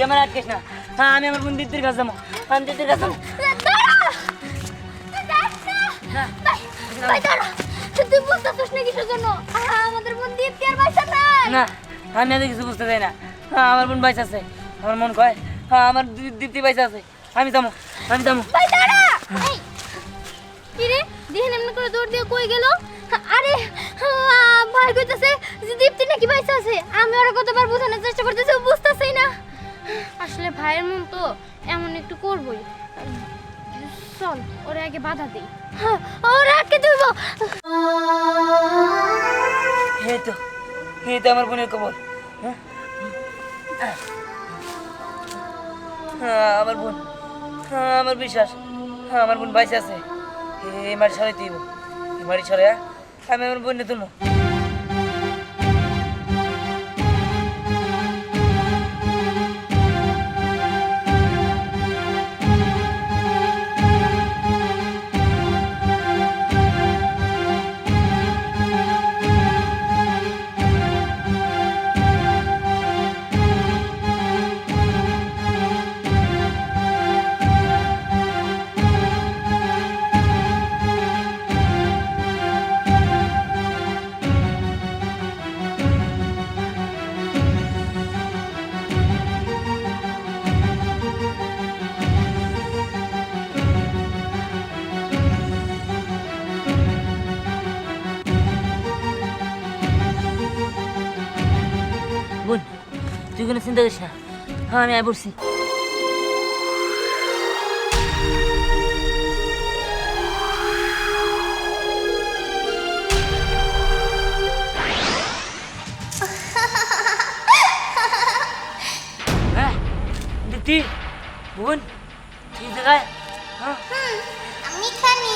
Camera আটকেস না। হ্যাঁ আমি আমার বোন দিদির কাছে যাবো, আমি দিদির কাছে যাবো। তুই বুঝতেছিস না কিসের জন্য আমাদের বোন দীপ্তি আর বাইসা নাই? না আমি এত কিছু বুঝতে চাই না। হ্যাঁ আমার বোন বাইসা আছে, আমার মন কয় হ্যাঁ আমার দীপ্তি বাইসা আছে। আমি যাবো, আমি যাবো। ভাই দাঁড়া। এই কি রে দেখেন এমন করে দৌড় দিয়ে কই গেল? আরে ভাই কইতাছে যে দীপ্তি নাকি বাইসা আছে। আমি ওর কতবার বোঝানোর চেষ্টা করতেছি, ও বুঝতেছেই না। আসলে ভাইয়ের মন তো এমন একটু করবই। চল ওরে আগে বাধা দেই। ওরে আটকে দেব। এই তো আমার বোনের খবর। হ্যাঁ আমার বোন, আমার বিশ্বাস আমার বোন বাইসে আছে। এই মাটি সরাই তুইব, এই মাটি সরাই আমি আমার বোন নিয়ে তুলবো। বোন তুই কোনো চিন্তা করিস না, হ্যাঁ আমি আয় পড়ছি। হ্যাঁ দিদি বোন ঠিক জায়গায়। হ্যাঁ আমি খানি।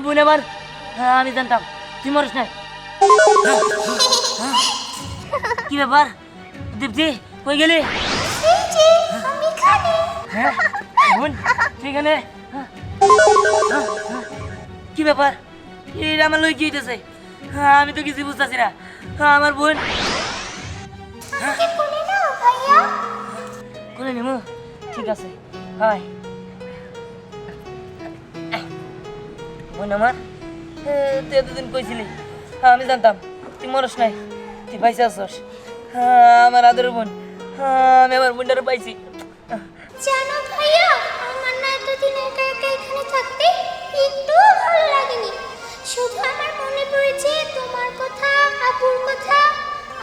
বোন আবার আমি জানতাম তুই মরিস নাই। কি ব্যাপার দীপ্তি কই গেলি? আমি খানি। হ্যাঁ বোন ঠিক আছে। কি ব্যাপার এটা আমার লই কি হইতেছে? আমি তো কিছু বুঝতেছি না। আমার বোন কোলে নাও ভাইয়া। কোলে নেমু? ঠিক আছে হাই বোন আমার, তুই এতদিন কইছিলি আমি জানতাম তুই মরস নাই, তুই পাইছে আসস। আমার আদরের বোন, আমি আমার বোনটারে পাইছি। জানো ভাইয়া আমার না এতদিন একা একা এখানে থাকতে একটু ভালো লাগেনি। শুধু আমার মনে পড়েছে তোমার কথা, আপুর কথা।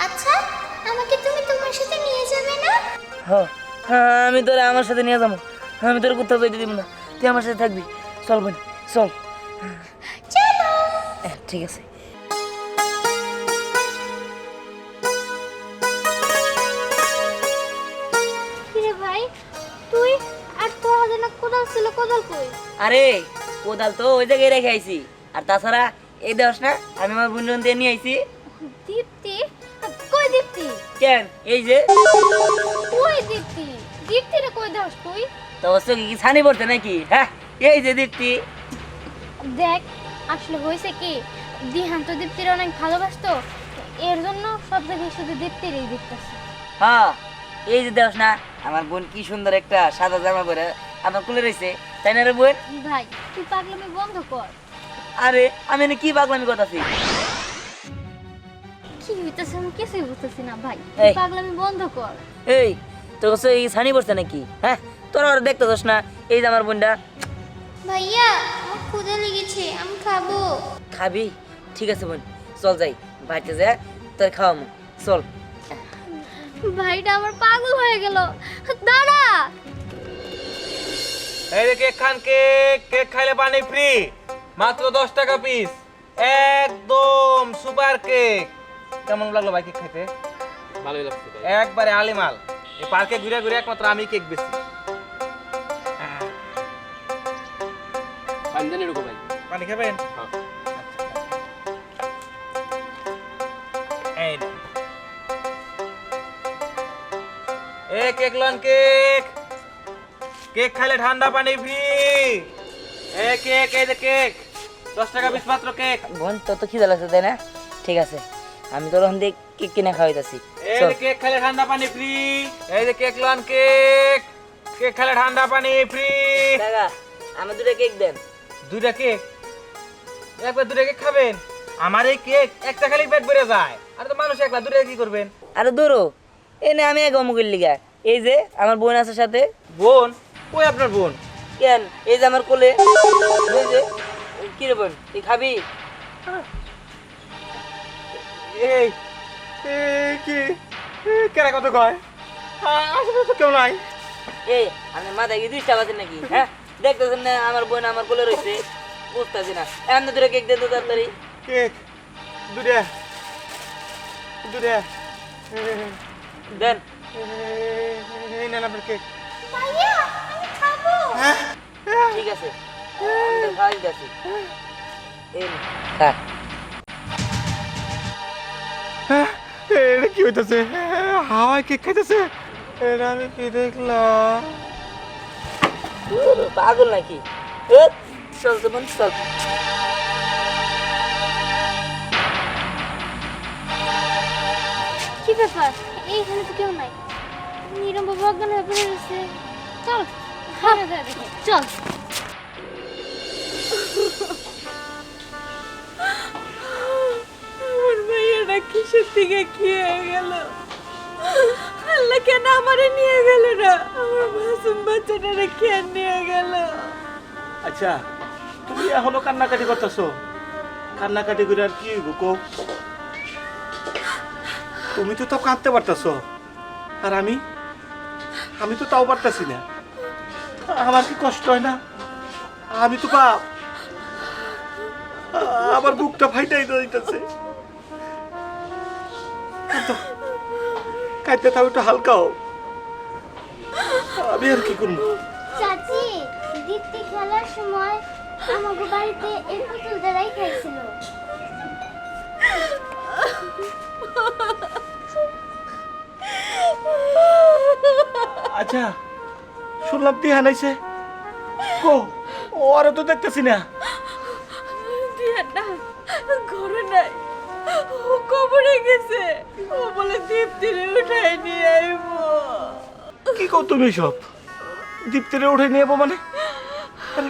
আচ্ছা আমাকে তুমি তোমার সাথে নিয়ে যাবে না? আমি তোরে আমার সাথে নিয়ে যাবো, আমি তোর কোথাও যাইতে দিব না, তুই আমার সাথে থাকবি। চল বোন চল। চলো। ঠিক আছে। কিরে ভাই তুই আর তোর হাতে না কোদাল ছিল, কোদাল কই? আরে কোদাল তো ওই জায়গায় রেখে আইছি, আর তাছাড়া এই দেওয়াস না আমি আমার বোন দিয়ে নিয়ে আইছি। দীপ্তি কই দীপ্তি? কেন এই যে কই দীপ্তি? দীপ্তিরে কই দাস তুই? তো চোখে কি ছানি পড়তে নাকি? হ্যাঁ এই যে দীপ্তি। দেখ আসলে হয়েছে কি দিহান তো দীপ্তির অনেক ভালোবাসতো, এর জন্য সব জায়গায় শুধু দীপ্তিরই দেখতেছে। হ্যাঁ এই যে দেওয়াস না আমার বোন কি সুন্দর একটা সাদা জামা পরে আমার কোলে রয়েছে, তাই না রে বোন? ভাই তুই পাগলামি বন্ধ কর। আরে আমি এনে কি পাগলামি করতেছি? কি হইতেছে আমি কিছুই বুঝতেছি না ভাই, তুই এই। পাগলামি বন্ধ কর। এই তোর কাছে এই ছানি পড়ছে নাকি? হ্যাঁ তোর আর দেখতে যাস না এই যে আমার বোনটা। ভাইয়া আমার ক্ষুধা লেগেছে, আমি খাবো। খাবি? ঠিক আছে বোন চল যাই বাড়িতে যা তোর খাওয়ামু, চল। ভাইটা আমার পাগল হয়ে গেল। দাঁড়া। এই যে কেক খান, কেক কেক খাইলে পানি ফ্রি, মাত্র 10 টাকা পিস, একদম সুপার কেক। কেমন লাগলো ভাই কেক খাইতে? ভালোই লাগছে ভাই। একবারে আলিমাল। এই পার্কে ঘুরে ঘুরে একমাত্র আমি কেক বেশি। পানি দেন এরকম ভাই। পানি খাবেন? হ্যাঁ। এই নাও। A cake loan, cake cake খাইলে ঠান্ডা পানি ফ্রি। এ কেক, এই যে কেক 10 টাকা পিস মাত্র কেক। বোন তোর তো খিদে লাগছে তাই না? ঠিক আছে আমি তোর ওখান থেকে কেক কিনে খাওয়াইতেছি। এই যে কেক খেলে ঠান্ডা পানি ফ্রি। এই যে কেক লন কেক, কেক খেলে ঠান্ডা পানি ফ্রি। কাকা আমার দুটো কেক দেন। দুইটা কেক, একবার দুইটা কেক খাবেন? আমার এই কেক একটা খালি পেট ভরে যায়, আর তো মানুষ একলা দুইটা কি করবেন? আরে দূরো এনে আমি এক অমুকের লিগা। এই যে আমার বোন আছে সাথে। বোন? কই আপনার বোন? কেন এই যে আমার কোলে। এই যে কি রে বোন তুই খাবি? এই এই কি কেরা কত কয়? আসলে তো কেউ নাই। এই আমি মাথায় কি দুইটা বাজে নাকি? হ্যাঁ দেখতেছেন না আমার বোন আমার কোলে রয়েছে, বুঝতেছি না। এমনি দুটো কেক দে তো তাড়াতাড়ি। কেক দুইটা দুইটা দেন। এই নেন আপনার কেক। ভাইয়া আমি খাবো। ঠিক আছে আমি তো খাওয়াই যাচ্ছি। এই নে, খা। এটা কি হইতেছে? হাওয়ায় কেক খাইতেছে? এটা আমি কি দেখলাম? পাগল নাকি? চল তো বোন চল। কি ব্যাপার এইখানে তো কেউ নাই, নীরব বাবা অজ্ঞান হয়ে পড়ে রয়েছে। চল খাওয়া যায় দেখি চল। আমার ভাইয়াটা কিসের থেকে কি হয়ে গেল? আল্লাহ কেন আমারে নিয়ে গেল না? আমার মাসুম বাচ্চাটারে কেন নিয়ে গেল? আচ্ছা, তুমি এখনো কান্নাকাটি করতেছো? কান্নাকাটি করে আর কি হইব কও? তুমি তো তাও কাঁদতে পারতেছো, আর আমি তো তাও পারতাছি না। আমার কি কষ্ট হয় না? আমি তো বাপ, আমার বুকটা ফাইটাই দিতেছে। কাঁদতে তাও একটু হালকাও। আমি আর কি করবো? চাচি দীপ্তি খেলার সময় আমাকে বাড়িতে এই পুতুল দ্বারাই খাইছিল। আচ্ছা, শুনলাম টিহা নাইছে। কো ওরে তো দেখতেছি না। দিয়াটা ঘরে নাই, ও কবরে গেছে। ও বলে দীপ্তিরে উঠাই নিয়ে আইবো। কি কও তুমি সব? দীপ্তিরে উঠে নিয়ে যাবো মানে? আরে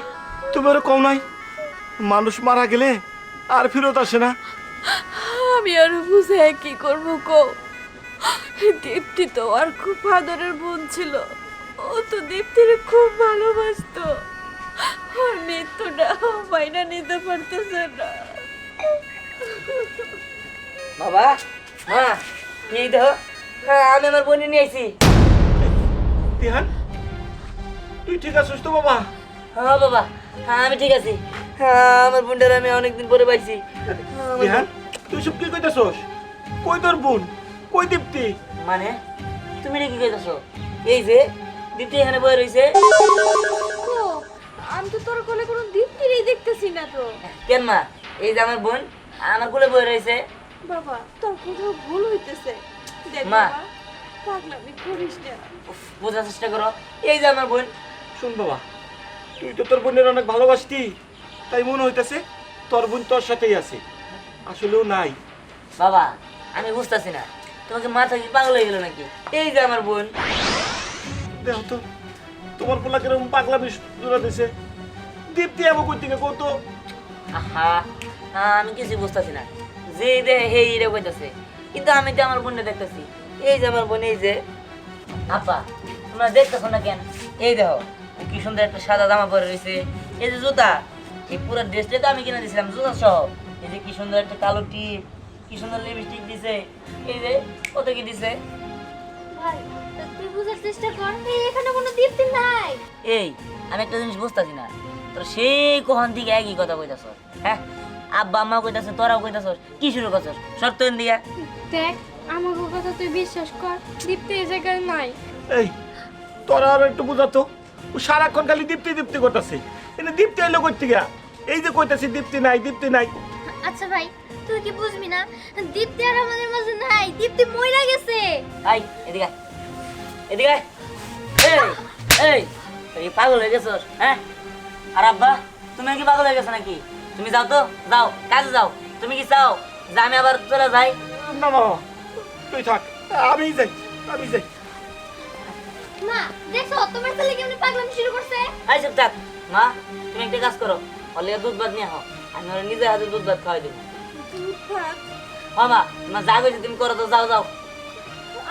তুমি ওরা কও নাই মানুষ মারা গেলে আর ফেরত আসে না? আমি আর বুঝে কি করবো কো? দীপ্তি তো আর খুব আদরের বোন ছিল, ও তো দীপ্তিরে খুব ভালোবাসতো। ওর মৃত্যুটা মাইনা নিতে পারতেছে না। বাবা মা এই দেখো, হ্যাঁ আমি আমার বোন নিয়ে আইছি। তিহান, তুই ঠিক আছিস তো বাবা? হ্যাঁ বাবা, হ্যাঁ আমি ঠিক আছি। হ্যাঁ আমার বোনটার আমি অনেকদিন পরে পাইছি। তিহান, তুই সব কি কইতাছস? কই তোর বোন? কই দীপ্তি? মানে তুমি কি কইতাছো? এই যে দীপ্তি এখানে বয়ে রইছে। কো, আমি তো তোর কোলে কোনো দীপ্তিরই দেখতেছি না তো। কেন মা? এই যে আমার বোন আমার কোলে বয়ে রইছে। বাবা তোর কোথাও ভুল হইতেছে। দেখ মা। বাবা, পাগলামি করিস না। উফ, বোঝার চেষ্টা করো। এই যে আমার বোন। শুন বাবা, তুই তো তোর বোনের অনেক ভালোবাসতি, তাই মনে হইতাছে তোর বোন তোর সাথেই আছে। আসলেও নাই। বাবা আমি বুঝতেছি না, তোমাকে মাথা কি পাগল হয়ে গেল নাকি? এই যে আমার বোন। দেখো তো তোমার পোলা কিরকম পাগলামি জোড়া দিছে। দীপ্তি এমন কই থেকে কত? আহা, আমি কিছু বুঝতেছি না। যে দেখে হে রে কইতাছে, কিন্তু আমি তো আমার বোনটা দেখতেছি। এই যে আমার বোন। এই যে আপা তোমরা দেখতেছো না কেন? এই দেখো ও কি সুন্দর একটা সাদা জামা পরে রয়েছে। এই যে জুতা, এই পুরো ড্রেসটা তো আমি কিনে দিয়েছিলাম জুতা সহ। এই যে কি সুন্দর একটা কালো টিপ, কি সুন্দর লিপস্টিক দিছে। এই যে কত কি দিছে। ভাই তুই বুঝার চেষ্টা কর, এখানে কোনো দীপ্তি নাই। এই আমি একটা জিনিস বুঝতেছি না, তোর সেই কখন থেকে একই কথা কইতাছ। হ্যাঁ আব্বা আম্মা কইতাছ, তোরাও কইতাছ, কি শুরু করছস? শর্ত দিয়া দেখ আমাকে কথা তুই বিশ্বাস কর, দীপ্তি এই জায়গায় নাই। এই তোরা আর একটু বুঝাতো। ও সারাক্ষণ খালি দীপ্তি দীপ্তি করতেছে। এনে দীপ্তি এলো কই থেকে? এই যে কইতাছি দীপ্তি নাই দীপ্তি নাই। আচ্ছা ভাই তুই কি বুঝবি না, দীপ্তি আর আমাদের মাঝে নাই, দীপ্তি মইরা গেছে। আই এদিকে আয়, এদিকে আয়। এই এই তুই পাগল হয়ে গেছস? হ্যাঁ আর আব্বা তুমি কি পাগল হয়ে গেছো নাকি? তুমি যাও তো, যাও কাজে যাও। তুমি কি চাও যে আমি আবার চলে যাই? না বাবা, তুই থাক। আমি যাই। মা দেখছো তোমার ছেলে কেমন পাগলামি শুরু করছে? আই সব থাক মা, তুমি একটা কাজ করো, অলে দুধ ভাত নিয়ে হও, আমি ওর নিজে হাতে দুধ ভাত খাওয়াই দেবো। হ্যাঁ মা, তোমার যা কইছে তুমি করো, তো যাও যাও।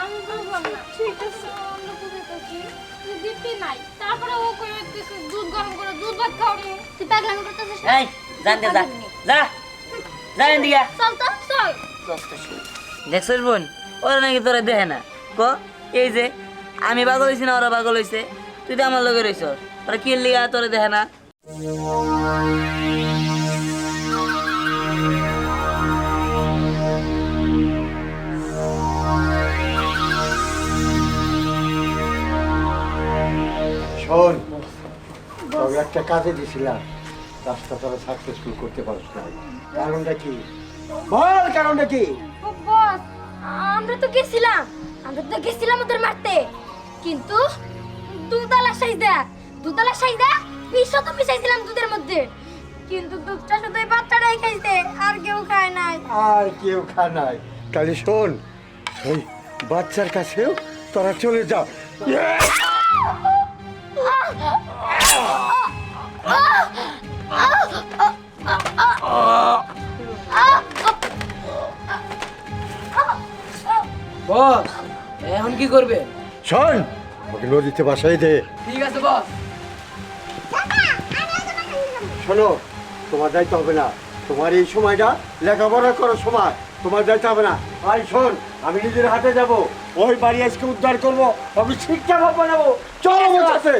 আমি বুঝলাম না। ঠিক আছে, আমরা তো দেখতেছি যে দীপ্তি নাই, তারপরে ও কই দিতেছে দুধ গরম করে দুধ ভাত খাওয়াবো। তুই পাগলামি করতেছিস না? এই জানতে যা যা যা এদিকে। চল তো চল। দেখছিস বোন, ওরা নাকি তোরা দেখে না। ক এই যে আমি পাগল হয়েছি না ওরা পাগল হয়েছে, তুই তো আমার লগে রইছ, ওরা কি লিগা তোরা দেখে না? শোন, তবে একটা কাজে দিছিলাম, কাজটা তোরা সাকসেসফুল করতে পারছ না। কারণটা কি বল, কারণটা কি? বস আমরা তো গেছিলাম ওদের মারতে, কিন্তু দুধওয়ালা সাইদা বিষও তো মিশাইছিলাম দুধের মধ্যে, কিন্তু দুধটা শুধু এই বাচ্চাটাই খাইছে, আর কেউ খায় নাই। আর কেউ খায় নাই। তাহলে শোন, ওই বাচ্চার কাছেও তোরা চলে যা। বস এখন কি করবে? শোন, ওকে নদীতে বাসাই দে। ঠিক আছে বস। শোনো, তোমার দায়িত্ব হবে না, তোমার এই সময়টা লেখাপড়া করার সময়, তোমার দায়িত্ব হবে না। আর শোন, আমি নিজের হাতে যাব, ওই বাড়ি আজকে উদ্ধার করবো, আমি শিক্ষা বানাবো। চল আমার কাছে।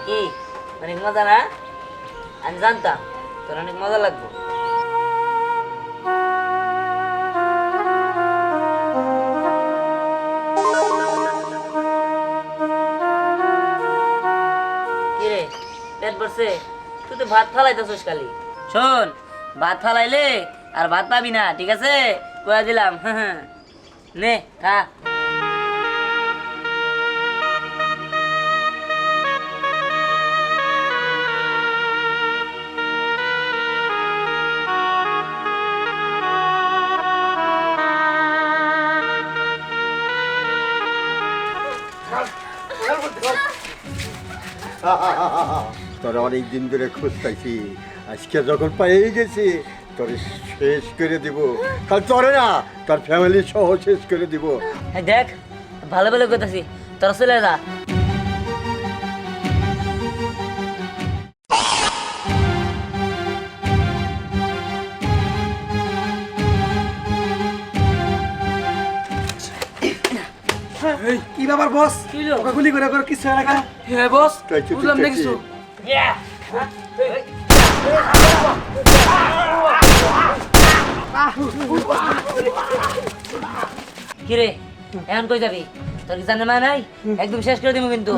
কি অনেক মজা না? আমি জানতাম তোর অনেক মজা লাগবে। কিরে পেট ভরছে? তুই তো ভাত ফালাইতেছিস খালি। শোন, ভাত ফালাইলে আর ভাত পাবি না, ঠিক আছে? কয়া দিলাম। নে খা। তোরা অনেক দিন ধরে খোঁজ পাইছি, আজকে যখন পেয়ে গেছি তোরে শেষ করে দিব। কাল তোরে না, তোর ফ্যামিলি সহ শেষ করে দিব। এই দেখ ভালো ভালো করতেছি, তোরা চলে যা। কি ব্যাপার বস? কি হলো? ওকে গুলি করে কিছু হয় না? হ্যাঁ বস, তাই তো বুঝলাম না ঠিক কিছু। কিরে এখন কই যাবি? তোর কি জানে মা নাই? একদম শেষ করে দিব কিন্তু।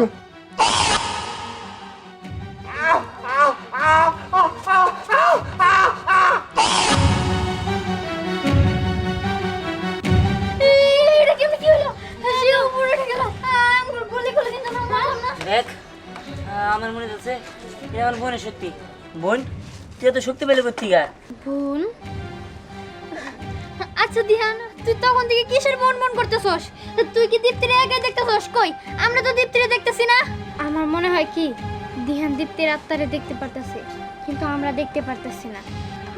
এটা কেমন কি হলো? সে উপরে উঠে গেল, আমার গুলি করে কিন্তু না মারলাম না। দেখ আমার মনে যাচ্ছে এটা আমার বোনের শক্তি। বোন, তুই এত শক্তি পেলে কোথা থেকে? বোন? আচ্ছা দিহান, তুই তখন থেকে কিসের মন মন করতেছস? তুই কি দীপ্তিরে একা দেখতেছস? কই আমরা তো দীপ্তিরে দেখতেছি না। আমার মনে হয় কি দিহান দীপ্তির আত্মারে দেখতে পারতেছে, কিন্তু আমরা দেখতে পারতেছি না।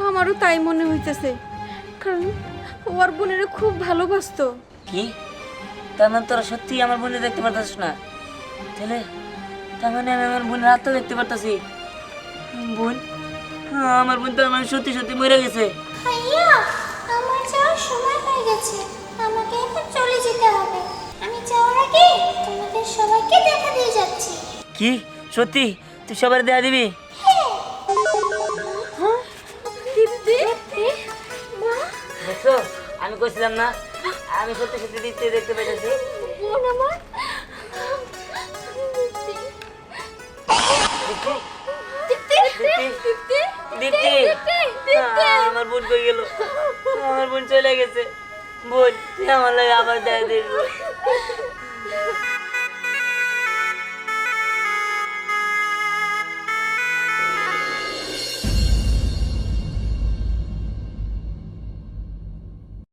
আমারও তাই মনে হইতেছে, কারণ ওর বোনের খুব ভালোবাসতো। কি তার মানে তোরা সত্যি আমার বোনের দেখতে পারতাছিস না? তাহলে তার মানে আমি আমার বোনের আত্মা দেখতে পারতাছি। বোন, আমার বোন তো আমার সত্যি সত্যি মরে গেছে। ভাইয়া আমার যাওয়ার সময় হয়ে গেছে, আমাকে এখন চলে যেতে হবে। আমি যাওয়ার আগে তোমাদের সবাইকে দেখা দিয়ে যাচ্ছি। কি সত্যি তুই সবার দেয়া দিবি? দীপ্তি মা, দেখছো আমি কইছিলাম না, আমি সত্যি সত্যি দীপ্তি দেখতে পেয়েছি। বোন আমার দীপ্তি দীপ্তি আমার বোন কই গেল? আমার বোন চলে গেছে। বোন তুই আমার লাগে আবার দেখা দিবি।